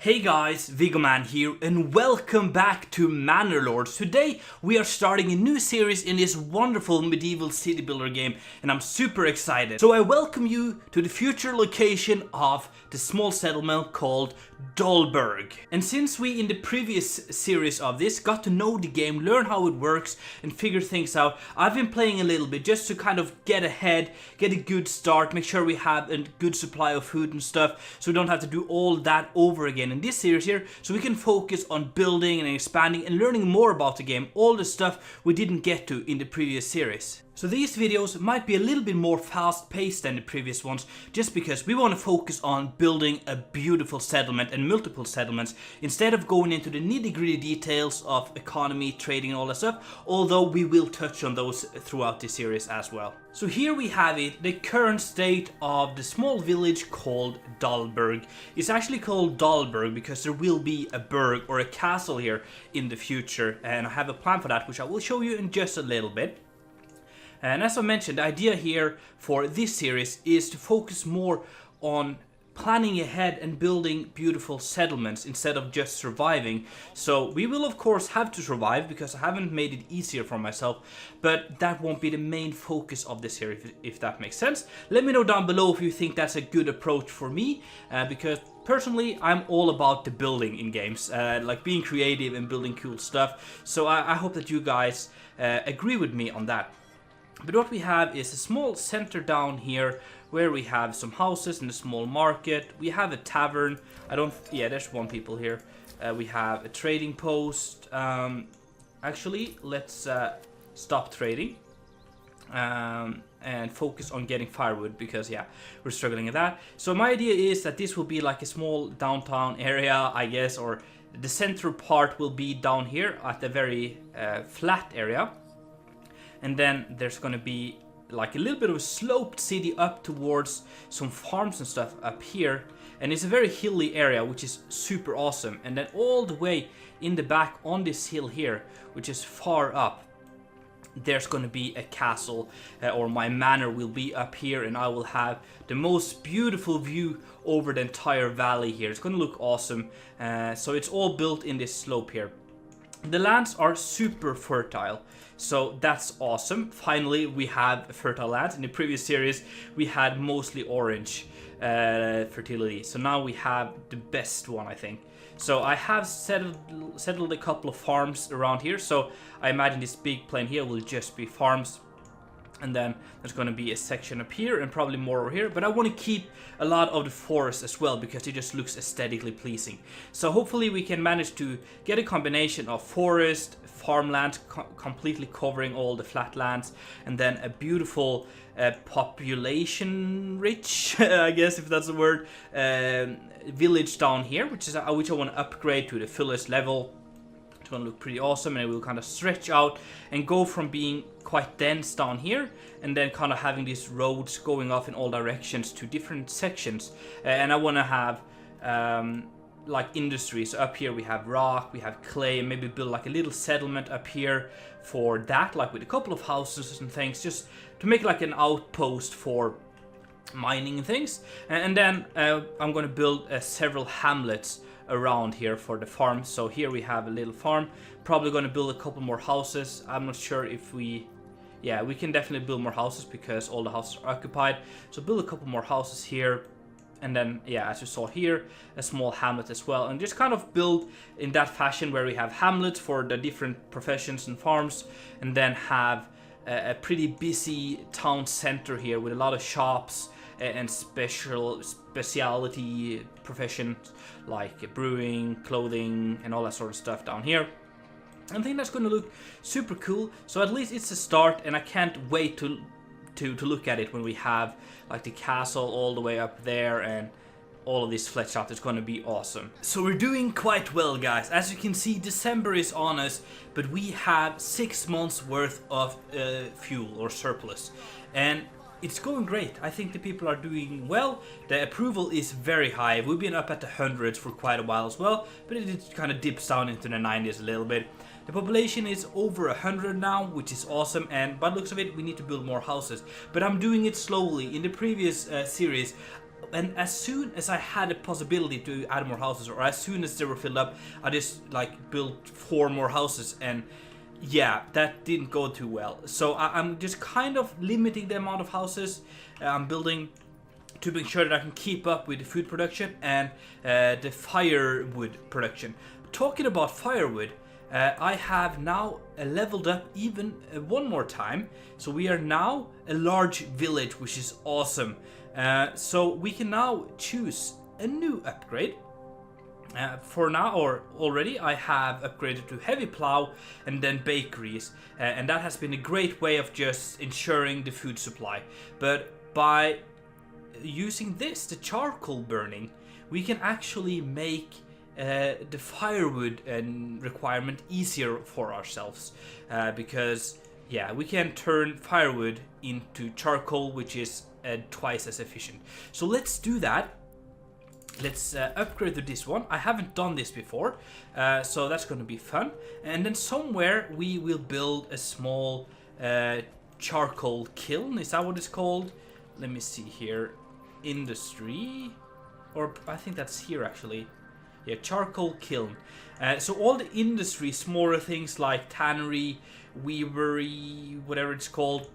Hey guys, Viggoman here and welcome back to Manor Lords. Today we are starting a new series in this wonderful medieval city builder game and I'm super excited. So I welcome you to the future location of the small settlement called Dollberg. And since we in the previous series of this got to know the game, learn how it works and figure things out, I've been playing a little bit just to kind of get ahead, get a good start, make sure we have a good supply of food and stuff so we don't have to do all that over again in this series here, so we can focus on building and expanding and learning more about the game, all the stuff we didn't get to in the previous series. So these videos might be a little bit more fast-paced than the previous ones, just because we want to focus on building a beautiful settlement and multiple settlements, instead of going into the nitty-gritty details of economy, trading and all that stuff, although we will touch on those throughout this series as well. So here we have it, the current state of the small village called Dolburg. It's actually called Dollberg because there will be a burg or a castle here in the future, and I have a plan for that which I will show you in just a little bit. And as I mentioned, the idea here for this series is to focus more on planning ahead and building beautiful settlements instead of just surviving. So we will of course have to survive because I haven't made it easier for myself, but that won't be the main focus of this series, if that makes sense. Let me know down below if you think that's a good approach for me, because personally I'm all about the building in games, like being creative and building cool stuff. So I hope that you guys agree with me on that. But what we have is a small center down here where we have some houses and a small market. We have a tavern. There's one people here. We have a trading post. Actually, let's stop trading and focus on getting firewood because we're struggling with that. So my idea is that this will be like a small downtown area, I guess, or the central part will be down here at the very flat area. And then there's gonna be like a little bit of a sloped city up towards some farms and stuff up here. And it's a very hilly area, which is super awesome. And then all the way in the back on this hill here, which is far up, there's gonna be a castle, or my manor will be up here, and I will have the most beautiful view over the entire valley here. It's gonna look awesome. So it's all built in this slope here. The lands are super fertile, so that's awesome. Finally, we have fertile lands. In the previous series, we had mostly orange fertility, so now we have the best one, I think. So I have settled a couple of farms around here, so I imagine this big plain here will just be farms. And then there's going to be a section up here and probably more over here. But I want to keep a lot of the forest as well because it just looks aesthetically pleasing. So hopefully we can manage to get a combination of forest, farmland, completely covering all the flat lands, and then a beautiful population rich, I guess if that's the word, village down here, which I want to upgrade to the fullest level. It's gonna look pretty awesome, and it will kind of stretch out and go from being quite dense down here and then kind of having these roads going off in all directions to different sections. And I want to have like industries. So up here we have rock, we have clay, and maybe build like a little settlement up here for that, like with a couple of houses and things, just to make like an outpost for mining and things. And then I'm gonna build several hamlets around here for the farm. So here we have a little farm, probably going to build a couple more houses. I'm not sure if we can definitely build more houses because all the houses are occupied. So build a couple more houses here, and then as you saw here, a small hamlet as well, and just kind of build in that fashion where we have hamlets for the different professions and farms, and then have a pretty busy town center here with a lot of shops and specialty professions like brewing, clothing, and all that sort of stuff down here. I think that's going to look super cool. So at least it's a start, and I can't wait to look at it when we have like the castle all the way up there and all of this fleshed out. It's going to be awesome. So we're doing quite well, guys. As you can see, December is on us, but we have 6 months worth of fuel or surplus, and it's going great. I think the people are doing well. The approval is very high. We've been up at the hundreds for quite a while as well, but it kind of dips down into the 90s a little bit. The population is over 100 now, which is awesome, and by the looks of it, we need to build more houses. But I'm doing it slowly. In the previous series, And as soon as I had a possibility to add more houses, or as soon as they were filled up, I just like built 4 more houses, and yeah, that didn't go too well. So I'm just kind of limiting the amount of houses I'm building to make sure that I can keep up with the food production and the firewood production. Talking about firewood, I have now leveled up even one more time. So we are now a large village, which is awesome. So we can now choose a new upgrade. For now, or already, I have upgraded to heavy plow and then bakeries, and that has been a great way of just ensuring the food supply. But by using this, the charcoal burning, we can actually make the firewood requirement easier for ourselves, because yeah, we can turn firewood into charcoal, which is twice as efficient. So let's do that. Let's upgrade to this one. I haven't done this before, so that's going to be fun. And then somewhere we will build a small charcoal kiln. Is that what it's called? Let me see here. Industry, or I think that's here actually. Yeah, charcoal kiln. So all the industry, smaller things like tannery, weavery, whatever it's called,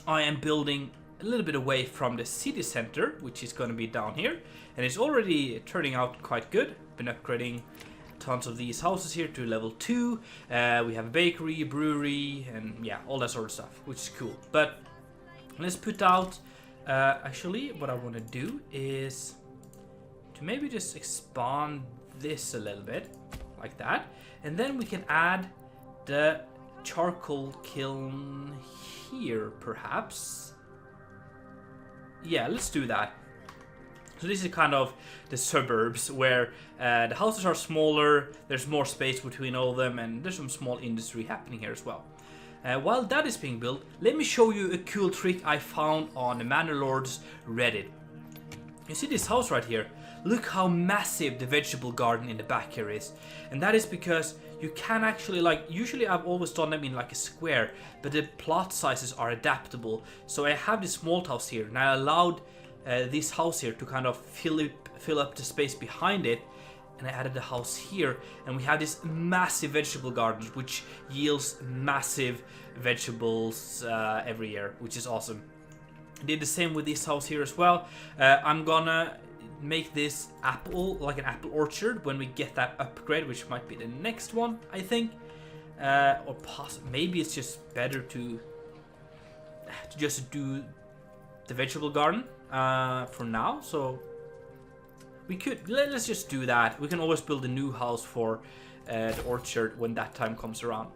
I am building a little bit away from the city center, which is going to be down here, and it's already turning out quite good. Been upgrading tons of these houses here to level 2. We have a bakery, brewery, and yeah, all that sort of stuff, which is cool. But let's put out, actually what I want to do is to maybe just expand this a little bit, like that, and then we can add the charcoal kiln here, perhaps. Yeah, let's do that. So this is kind of the suburbs where the houses are smaller, there's more space between all of them, and there's some small industry happening here as well. While that is being built, let me show you a cool trick I found on the Manor Lords Reddit. You see this house right here? Look how massive the vegetable garden in the back here is. And that is because you can actually, like, usually I've always done them in like a square, but the plot sizes are adaptable. So I have this small house here, and I allowed this house here to kind of fill up the space behind it, and I added the house here, and we have this massive vegetable garden which yields massive vegetables every year, which is awesome. I did the same with this house here as well. I'm gonna make this apple, like an apple orchard, when we get that upgrade, which might be the next one, I think. Or maybe it's just better to just do the vegetable garden for now. So we could, let's just do that. We can always build a new house for the orchard when that time comes around.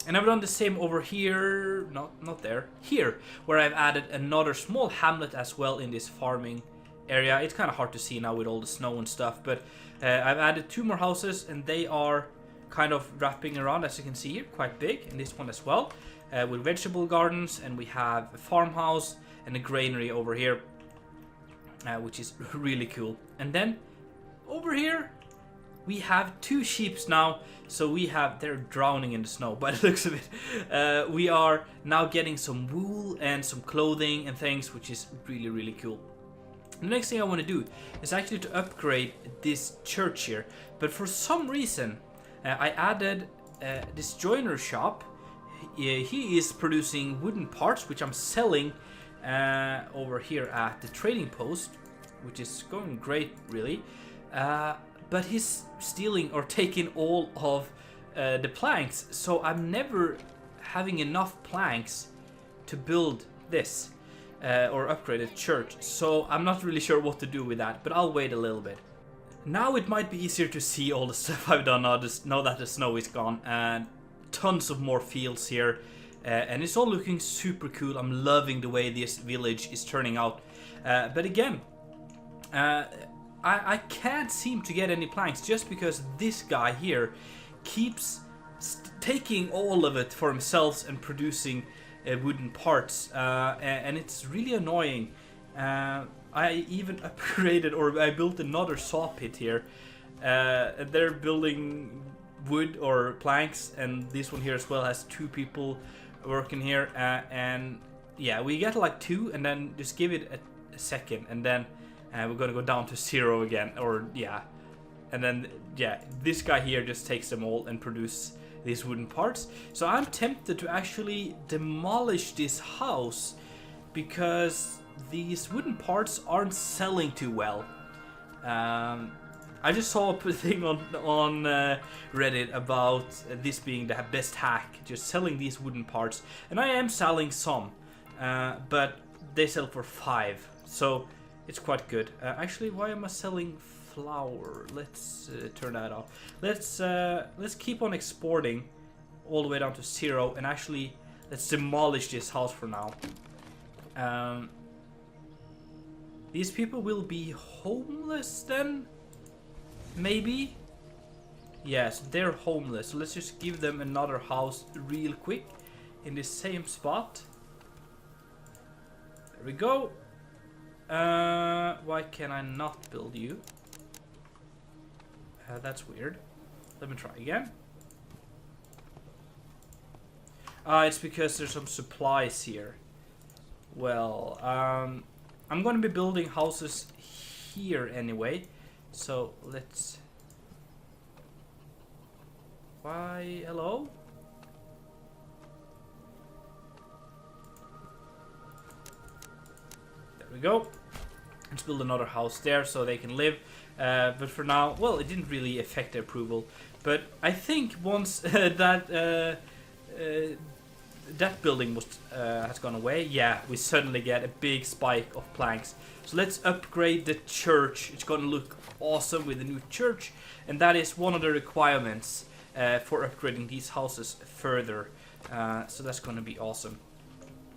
And I've done the same over here, not there, here, where I've added another small hamlet as well in this farming area. It's kind of hard to see now with all the snow and stuff, but I've added 2 more houses, and they are kind of wrapping around, as you can see here, quite big, and this one as well, with vegetable gardens, and we have a farmhouse and a granary over here, which is really cool. And then over here we have 2 sheep now, so we have, they're drowning in the snow by the looks of it. We are now getting some wool and some clothing and things, which is really, really cool. The next thing I want to do is actually to upgrade this church here, but for some reason I added this joiner shop. He is producing wooden parts, which I'm selling over here at the trading post, which is going great, really. But he's stealing or taking all of the planks, so I'm never having enough planks to build this or upgrade a church. So I'm not really sure what to do with that, but I'll wait a little bit. Now it might be easier to see all the stuff I've done now that the snow is gone, and tons of more fields here, and it's all looking super cool. I'm loving the way this village is turning out, but again, I can't seem to get any planks just because this guy here keeps taking all of it for himself and producing wooden parts, and it's really annoying. I even upgraded, or I built another saw pit here. They're building wood or planks, and this one here as well has 2 people working here, and yeah, we get like 2 and then just give it second, and then we're gonna go down to 0 again, or yeah. And then, yeah, this guy here just takes them all and produce these wooden parts. So I'm tempted to actually demolish this house because these wooden parts aren't selling too well. I just saw a thing on Reddit about this being the best hack, just selling these wooden parts. And I am selling some, but they sell for 5, so it's quite good. Actually, why am I selling flour? Let's turn that off. Let's keep on exporting all the way down to 0, and actually let's demolish this house for now. These people will be homeless then? Maybe? Yes, they're homeless. So let's just give them another house real quick in the same spot. There we go. Why can I not build you? That's weird. Let me try again. It's because there's some supplies here. Well, I'm gonna be building houses here anyway. So let's... Why? Hello? There we go. Let's build another house there so they can live. But for now, well, it didn't really affect the approval. But I think once that building was has gone away, yeah, we suddenly get a big spike of planks. So let's upgrade the church. It's gonna look awesome with the new church, and that is one of the requirements for upgrading these houses further. So that's gonna be awesome.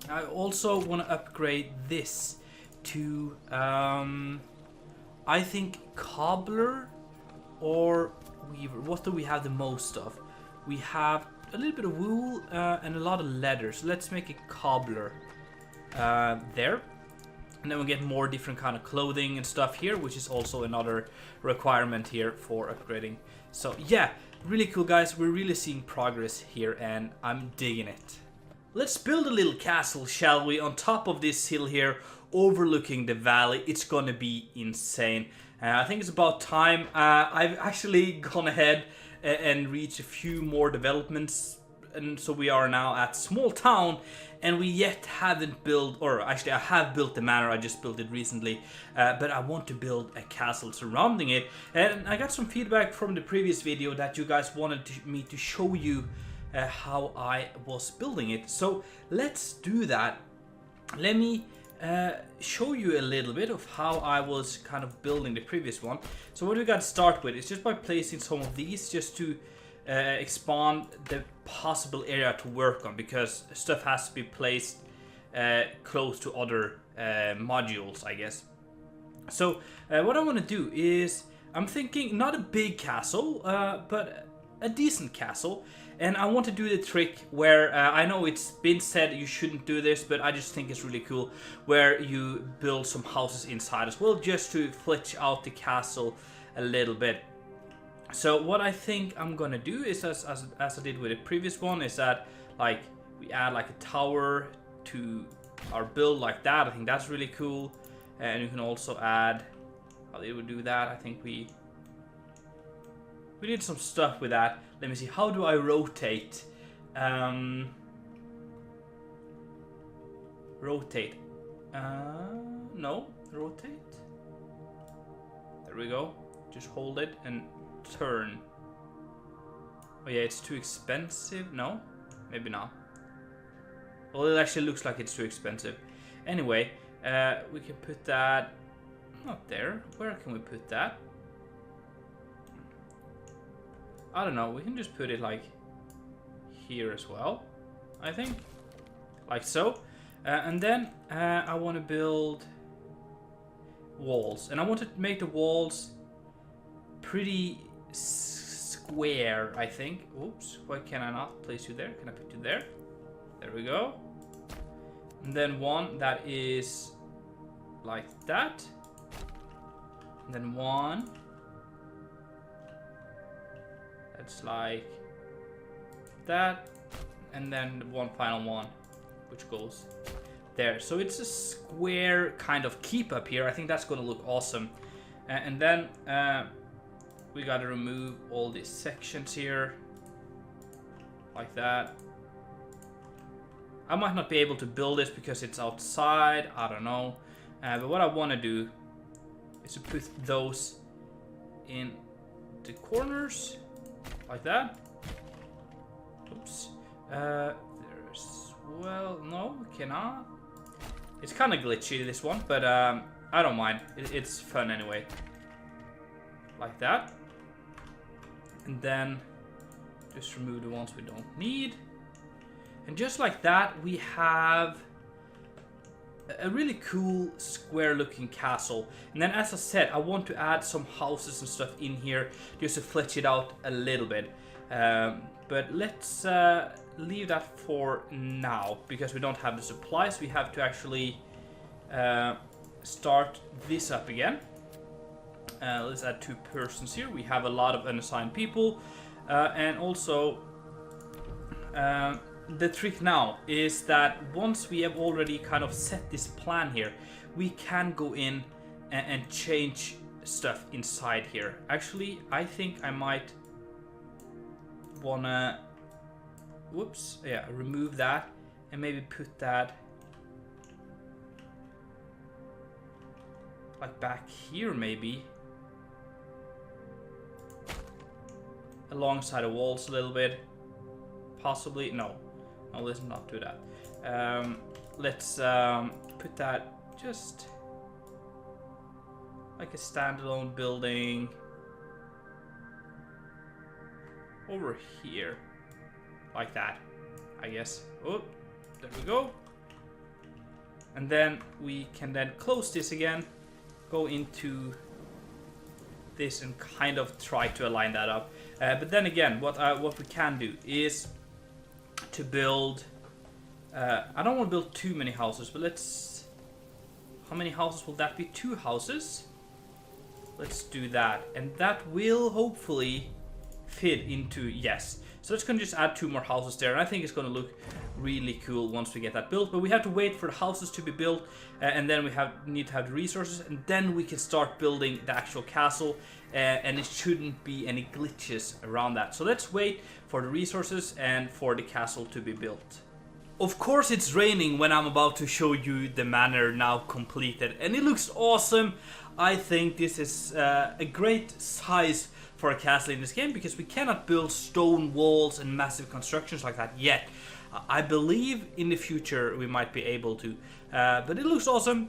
I also want to upgrade this to I think cobbler or weaver. What do we have the most of? We have a little bit of wool and a lot of leather. So let's make a cobbler there. And then we'll get more different kind of clothing and stuff here, which is also another requirement here for upgrading. So yeah, really cool guys. We're really seeing progress here and I'm digging it. Let's build a little castle, shall we, on top of this hill here, overlooking the valley. It's gonna be insane. I think it's about time. I've actually gone ahead and reached a few more developments, and so we are now at small town, and we yet haven't built, or actually I have built the manor. I just built it recently, but I want to build a castle surrounding it. And I got some feedback from the previous video that you guys wanted me to show you how I was building it. So let's do that. Let me show you a little bit of how I was kind of building the previous one. So what we got to start with is just by placing some of these just to expand the possible area to work on, because stuff has to be placed close to other modules, I guess. So what I want to do is, I'm thinking not a big castle, but a decent castle. And I want to do the trick where, I know it's been said you shouldn't do this, but I just think it's really cool, where you build some houses inside as well, just to flitch out the castle a little bit. So what I think I'm gonna do is, as I did with the previous one, is that like we add like a tower to our build like that. I think that's really cool. And you can also add, how they would do that, I think we did some stuff with that. Let me see, how do I rotate? Rotate. No, rotate. There we go. Just hold it and turn. Oh yeah, it's too expensive. No, maybe not. Well, it actually looks like it's too expensive. Anyway, we can put that not there. Where can we put that? I don't know, we can just put it like here as well, I think, like so. And then I want to build walls, and I want to make the walls pretty square, I think. Oops, why can I not place you there? Can I put you there? There we go. And then one that is like that, and then one it's like that, and then one final one which goes there. So it's a square kind of keep up here. I think that's going to look awesome. And then we got to remove all these sections here. Like that. I might not be able to build this because it's outside. I don't know. But what I want to do is to put those in the corners. Like that. Oops. There's... Well, no, we cannot. It's kind of glitchy, this one. But I don't mind. It's fun anyway. Like that. And then just remove the ones we don't need. And just like that, we have a really cool square looking castle. And then, as I said, I want to add some houses and stuff in here just to flesh it out a little bit. But let's leave that for now because we don't have the supplies. We have to actually start this up again. Let's add 2 persons here. We have a lot of unassigned people. And also, the trick now is that once we have already kind of set this plan here, we can go in and change stuff inside here. Actually, I think I might wanna, whoops, yeah, remove that and maybe put that like back here maybe. Alongside the walls a little bit. Possibly, no, let's not do that. Let's put that just like a standalone building over here, like that, I guess. Oh, there we go. And then we can then close this again, go into this and kind of try to align that up. But then again, what we can do is to build... I don't want to build too many houses, but let's... How many houses will that be? 2 houses? Let's do that. And that will hopefully fit into... Yes. So it's going to just add 2 more houses there. And I think it's going to look really cool once we get that built. But we have to wait for the houses to be built. And then we need to have the resources. And then we can start building the actual castle. And it shouldn't be any glitches around that. So let's wait for the resources and for the castle to be built. Of course it's raining when I'm about to show you the manor now completed. And it looks awesome. I think this is a great size for a castle in this game because we cannot build stone walls and massive constructions like that yet. I believe in the future we might be able to. But it looks awesome.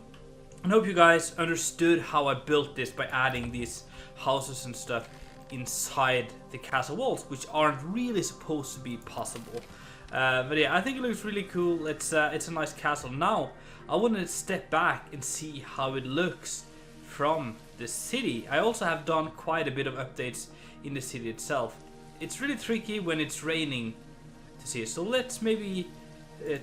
I hope you guys understood how I built this by adding these houses and stuff inside the castle walls, which aren't really supposed to be possible. But yeah, I think it looks really cool. It's a nice castle. Now, I want to step back and see how it looks from the city. I also have done quite a bit of updates in the city itself. It's really tricky when it's raining to see it. So let's maybe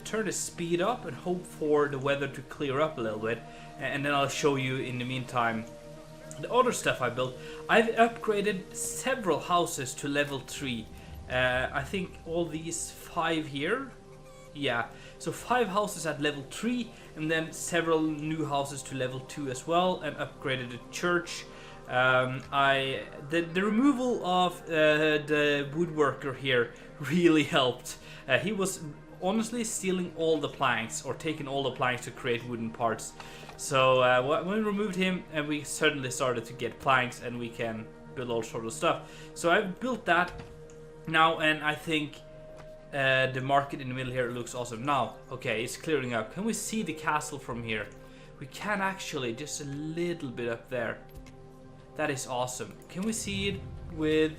turn the speed up and hope for the weather to clear up a little bit. And then I'll show you in the meantime the other stuff I built. I've upgraded several houses to level 3. I think all these 5 here. Yeah, so 5 houses at level 3 and then several new houses to level 2 as well, and upgraded the church. The removal of the woodworker here really helped. He was honestly stealing all the planks, or taking all the planks to create wooden parts. So when we removed him, we suddenly started to get planks and we can build all sorts of stuff. So I've built that now, and I think the market in the middle here looks awesome. Now, okay, it's clearing up. Can we see the castle from here? We can actually, just a little bit up there. That is awesome. Can we see it with...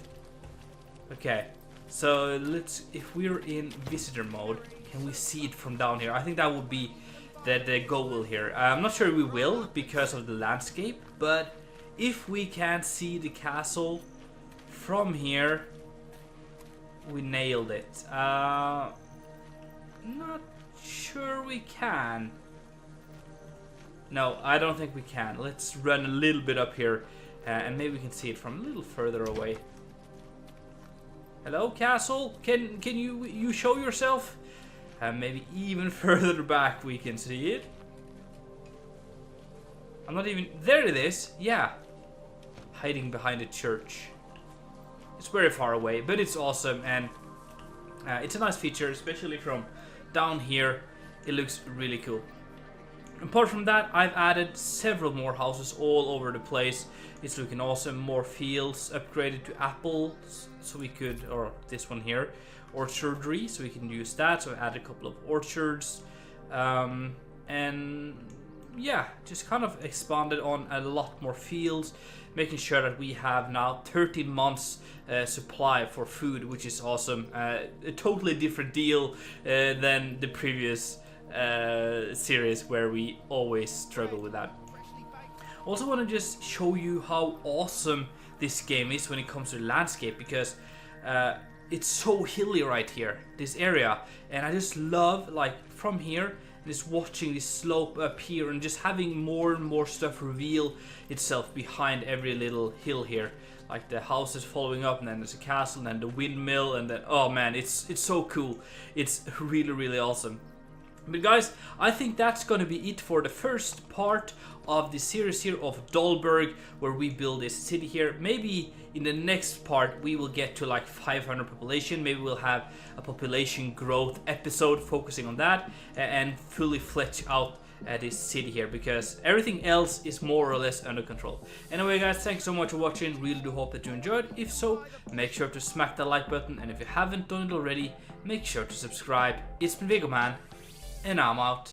Okay, so let's, if we're in visitor mode, can we see it from down here? I think that would be the goal here. I'm not sure we will because of the landscape, but if we can see the castle from here, we nailed it. Not sure we can. No, I don't think we can. Let's run a little bit up here and maybe we can see it from a little further away. Hello, castle? Can you show yourself? Maybe even further back we can see it. I'm not even... There it is, yeah. Hiding behind a church. It's very far away, but it's awesome, and it's a nice feature, especially from down here. It looks really cool. Apart from that, I've added several more houses all over the place. It's looking awesome. More fields, upgraded to apples, so we could, or this one here, orchardry, so we can use that. So I added a couple of orchards, and yeah, just kind of expanded on a lot more fields, making sure that we have now 13 months supply for food, which is awesome. A totally different deal than the previous series where we always struggle with that. Also want to just show you how awesome this game is when it comes to landscape, because it's so hilly right here, this area, and I just love, like, from here just watching this slope up here and just having more and more stuff reveal itself behind every little hill here, like the houses following up, and then there's a castle, and then the windmill, and then, oh man, it's so cool. It's really awesome. But guys, I think that's gonna be it for the first part of the series here of Dollberg, where we build this city here. Maybe in the next part we will get to like 500 population. Maybe we'll have a population growth episode focusing on that and fully flesh out this city here, because everything else is more or less under control. Anyway guys, thanks so much for watching. Really do hope that you enjoyed. If so, make sure to smack that like button, and if you haven't done it already, make sure to subscribe. It's been Viggoman, and I'm out.